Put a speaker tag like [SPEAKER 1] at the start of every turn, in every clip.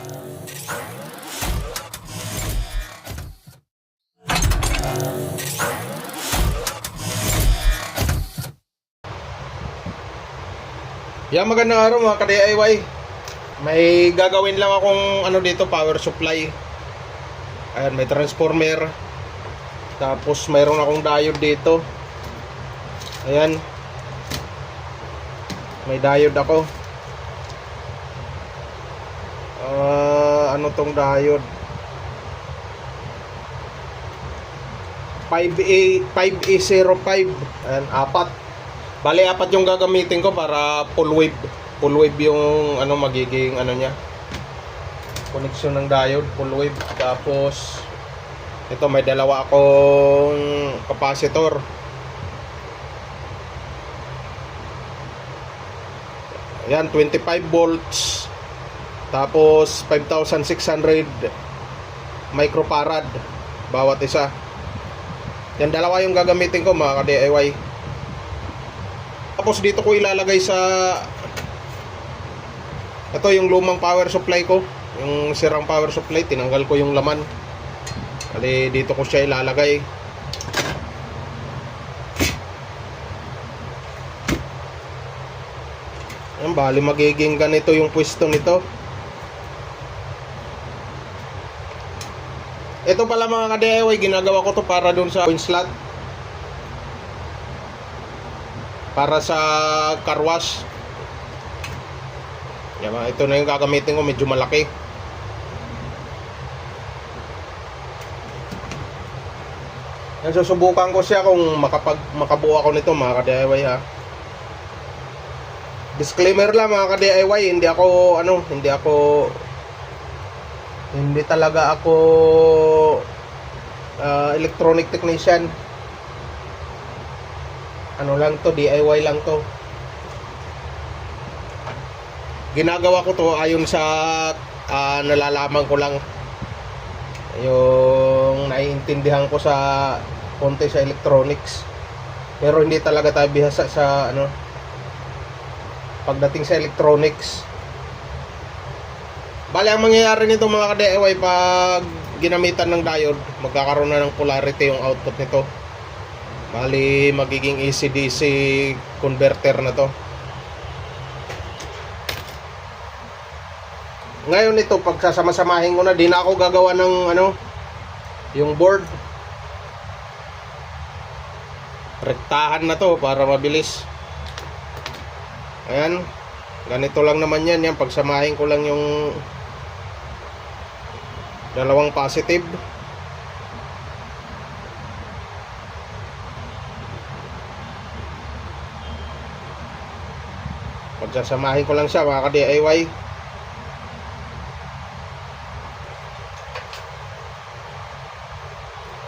[SPEAKER 1] Yan, magandang araw mga ka-DIY. May gagawin lang akong dito, power supply. Ayan, may transformer. Tapos mayroon akong diode dito. Ayan. May diode ako. Ano tong diode? 5A05. Ayan, apat. Bali, apat yung gagamitin ko para full wave. Full wave yung magiging niya. Connection ng diode, full wave. Tapos ito, may dalawa akong capacitor. Ayan, 25 volts. Tapos 5,600 microfarad bawat isa. Yan, dalawa yung gagamitin ko mga ka-DIY. Tapos dito ko ilalagay sa ito yung lumang power supply ko, yung sirang power supply, tinanggal ko yung laman. Bali, dito ko siya ilalagay. Yan, bali magiging ganito yung pwesto nito. Ito pala mga ka-DIY, ginagawa ko to para dun sa coin slot, para sa car wash. Yan, ito na yung gagamitin ko, medyo malaki. Yan, susubukan ko siya kung makabuo ako nito mga ka-DIY ha. Disclaimer lang mga ka-DIY, hindi talaga ako electronic technician. Lang to, DIY lang to. Ginagawa ko to ayon sa nalalaman ko lang, yung naiintindihan ko sa konti sa electronics. Pero hindi talaga tayo bihasa sa pagdating sa electronics. Bali, ang mangyayari nito mga ka-DIY, pag ginamitan ng diode, magkakaroon na ng polarity yung output nito. Bali, magiging AC-DC converter na to. Ngayon ito, pag sasama-samahin ko na, di na ako gagawa ng yung board. Rektahan na to para mabilis. Ayan, ganito lang naman yan. Yan, pagsamahin ko lang yung dalawang positive. Pagsasamahin ko lang siya mga ka-DIY.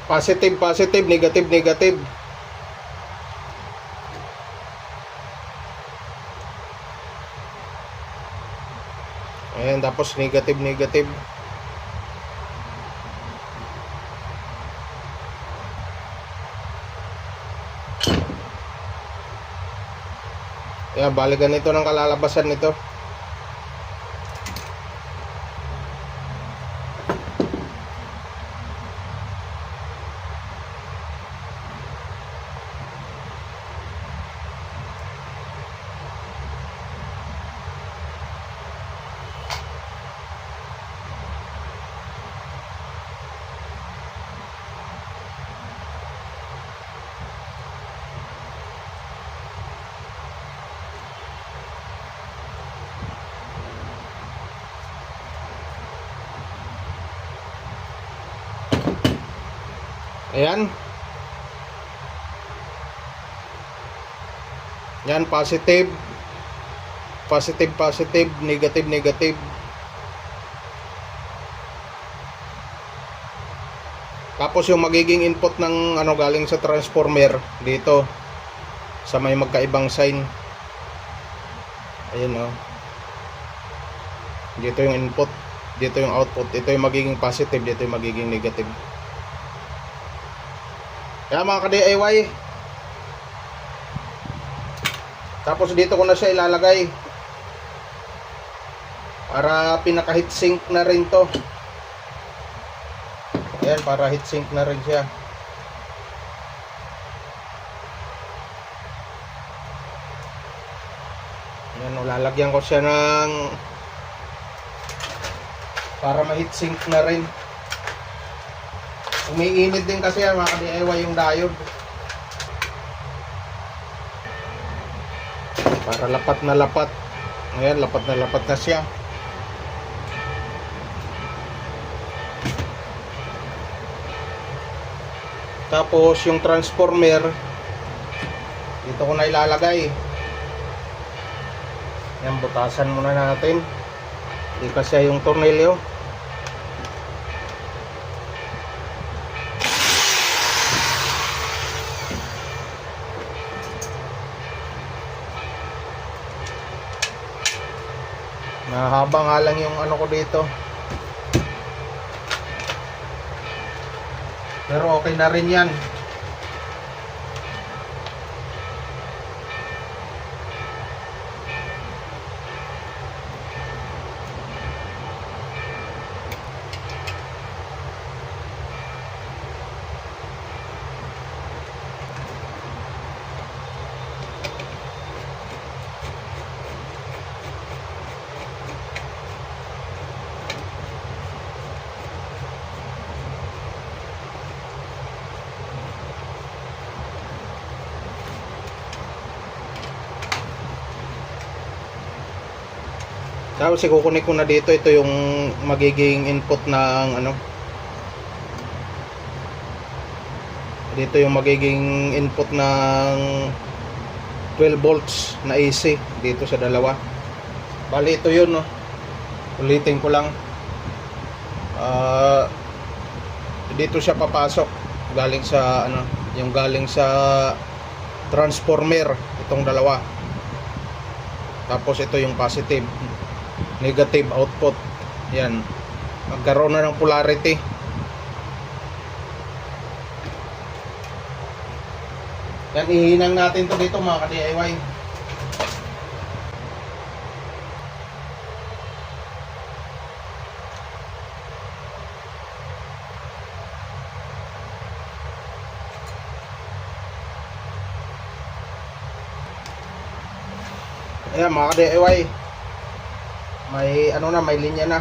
[SPEAKER 1] Positive, positive, negative, negative. Ayan, tapos negative, negative. Ayan, bali ganito ng kalalabasan nito. Ayan. Yan, positive. Positive, positive, negative, negative. Tapos yung magiging input ng galing sa transformer dito sa may magkaibang sign. Ayun dito yung input, dito yung output. Ito yung magiging positive, dito yung magiging negative. Kaya mga ka-DIY, tapos dito ko na siya ilalagay. Para pinaka heatsink na rin to. Ayan, para heatsink na rin siya. Ayan, lalagyan ko siya ng para ma-heatsink na rin. Umiinit din kasi yan mga ka-DIY yung diode. Para lapat na lapat. Ayan, lapat na siya. Tapos yung transformer dito ko na ilalagay. Ayan, butasan muna natin. Hindi kasi yung tornilyo. Mahaba nga lang yung ano ko dito. Pero okay na rin yan. Tapos ikukunik ko na dito, ito yung magiging input ng ano. Dito yung magiging input ng 12 volts na AC dito sa dalawa. Bali ito yun, no. Ulitin ko lang. Dito siya papasok galing sa ano, yung galing sa transformer, itong dalawa. Tapos ito yung positive, negative output. Yan, magkaroon na ng polarity. Yan, ihinang natin to dito mga ka-DIY. Ayan mga ka-DIY, may ano na, may linya na.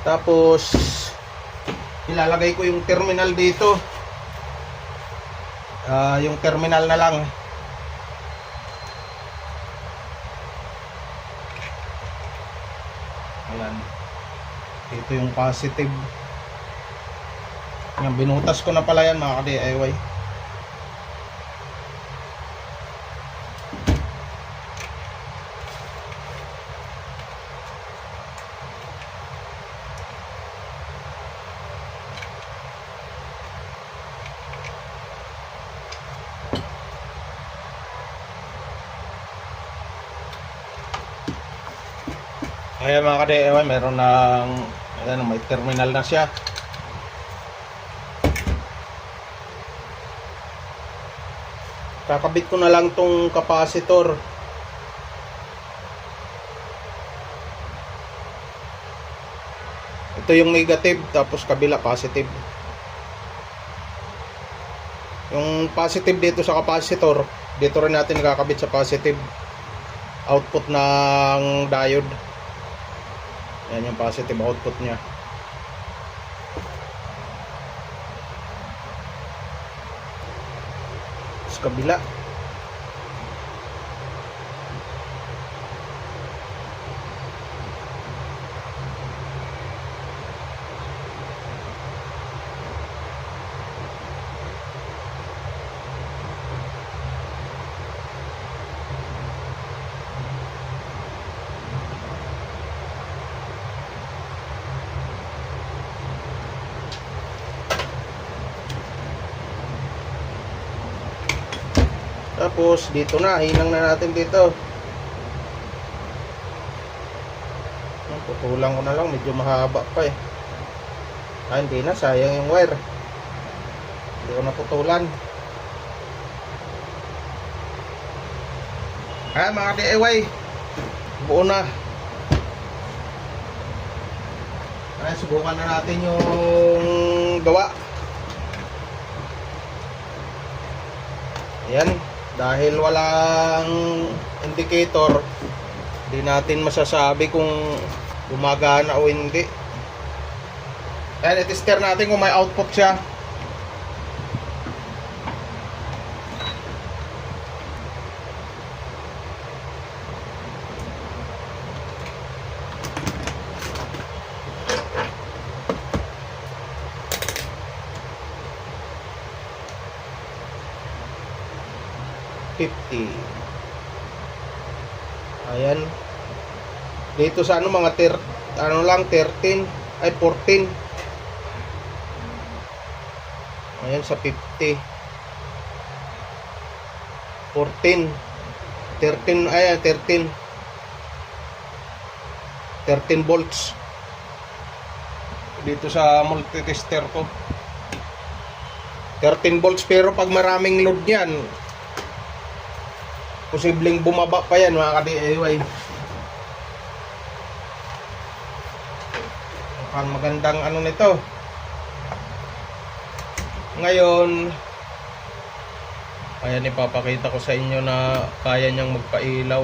[SPEAKER 1] Tapos ilalagay ko yung terminal dito. Yung terminal na lang. Ayan, dito yung positive. Yan, binutas ko na pala yan mga ka-DIY. Ayan mga ka-DIY, meron ng, ayan, may terminal na siya. Kakabit ko na lang tong capacitor. Ito yung negative, tapos kabila positive. Yung positive dito sa capacitor, dito rin natin kakabit sa positive output ng diode. Yan yung positive output nya. Sa kabila. Tapos dito na, hinang na natin dito. Putulang ko na lang, medyo mahaba pa eh. Hindi na, sayang yung wire. Hindi ko naputulan. Mga DIY, buo na. Ay, subukan na natin yung gawa. Ayan, dahil walang indicator, hindi natin masasabi kung gumagana o hindi. Ayan, i-tester natin kung may output siya. Ayan. Dito sa ano mga 13 ay 14. Ayan sa 50. 14. 13 ayan 13. 13 volts. Dito sa multitester ko. 13 volts pero pag maraming load niyan, posibleng bumaba pa yan mga ka-DIY. Mukhang magandang ano nito. Ngayon, ayan, ipapakita ko sa inyo na kaya niyang magpailaw.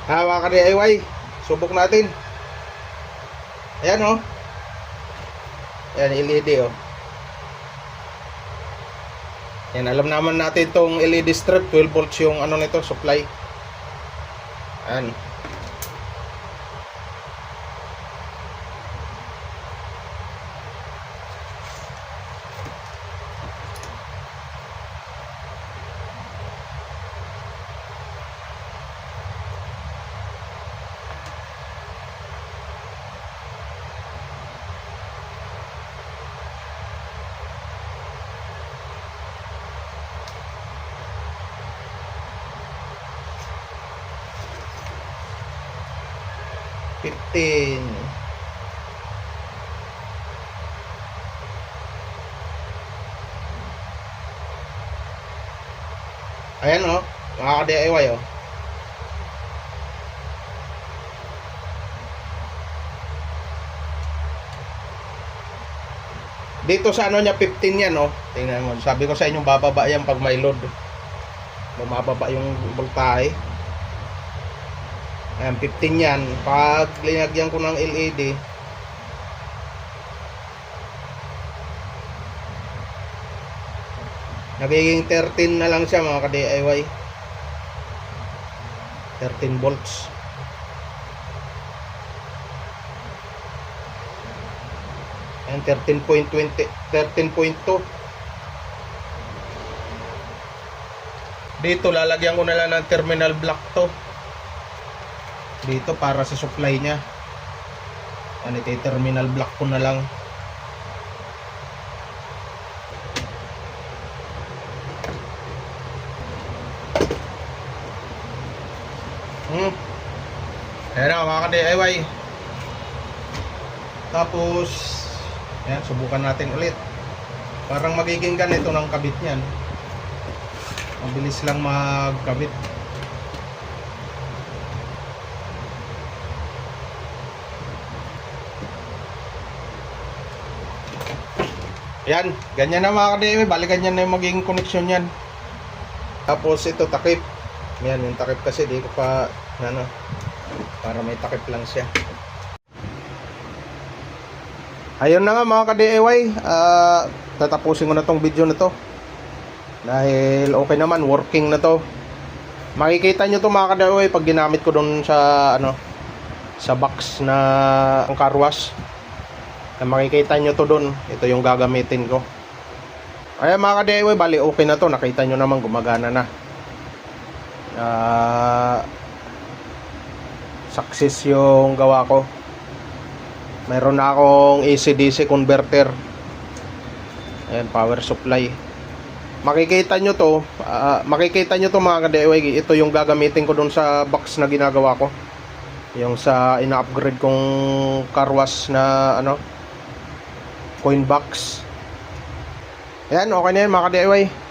[SPEAKER 1] Mga ka-DIY, subok natin. Ayan o. Ayan, LED o. Yan, alam naman natin itong LED strip, 12 volts yung ano nito, supply. Ayan. Ayan o, mga ka-DIY o. Dito sa ano niya 15 yan o. Tingnan mo, sabi ko sa inyo bababa yan pag may load. Bumababa yung voltahe. Ayan, 15 yan. Pag linagyan ko ng LED, nagiging 13 na lang siya mga ka-DIY. 13 volts. Ayan, 13.20, 13.2. Dito lalagyan ko na lang ng terminal block to. Dito para sa supply niya. Ano, terminal block ko na lang. Ayan na mga ka-DIY. Tapos ayan, subukan natin ulit. Parang magiging ganito ng kabit niyan. Mabilis lang magkabit. Ayan, ganyan na mga ka-DIY. Bali ganyan na yung magiging connection yan. Tapos ito takip. Ayan, yung takip kasi di ko pa ano, para may takip lang siya. Ayun na nga mga ka-DIY, tatapusin ko na tong video na to dahil okay naman, working na to. Makikita nyo to mga ka-DIY pag ginamit ko dun sa ano, sa box na car wash. Makikita nyo to dun. Ito yung gagamitin ko. Ayan mga ka-DIY, bali okay na to. Nakita nyo naman gumagana na. Success yung gawa ko. Meron na akong AC/DC converter. Ayan, power supply. Makikita nyo to, mga ka-DIY. Ito yung gagamitin ko dun sa box na ginagawa ko. Yung sa ina-upgrade kong car wash na ano, coin box. Ayan, okay na yan mga ka-DIY.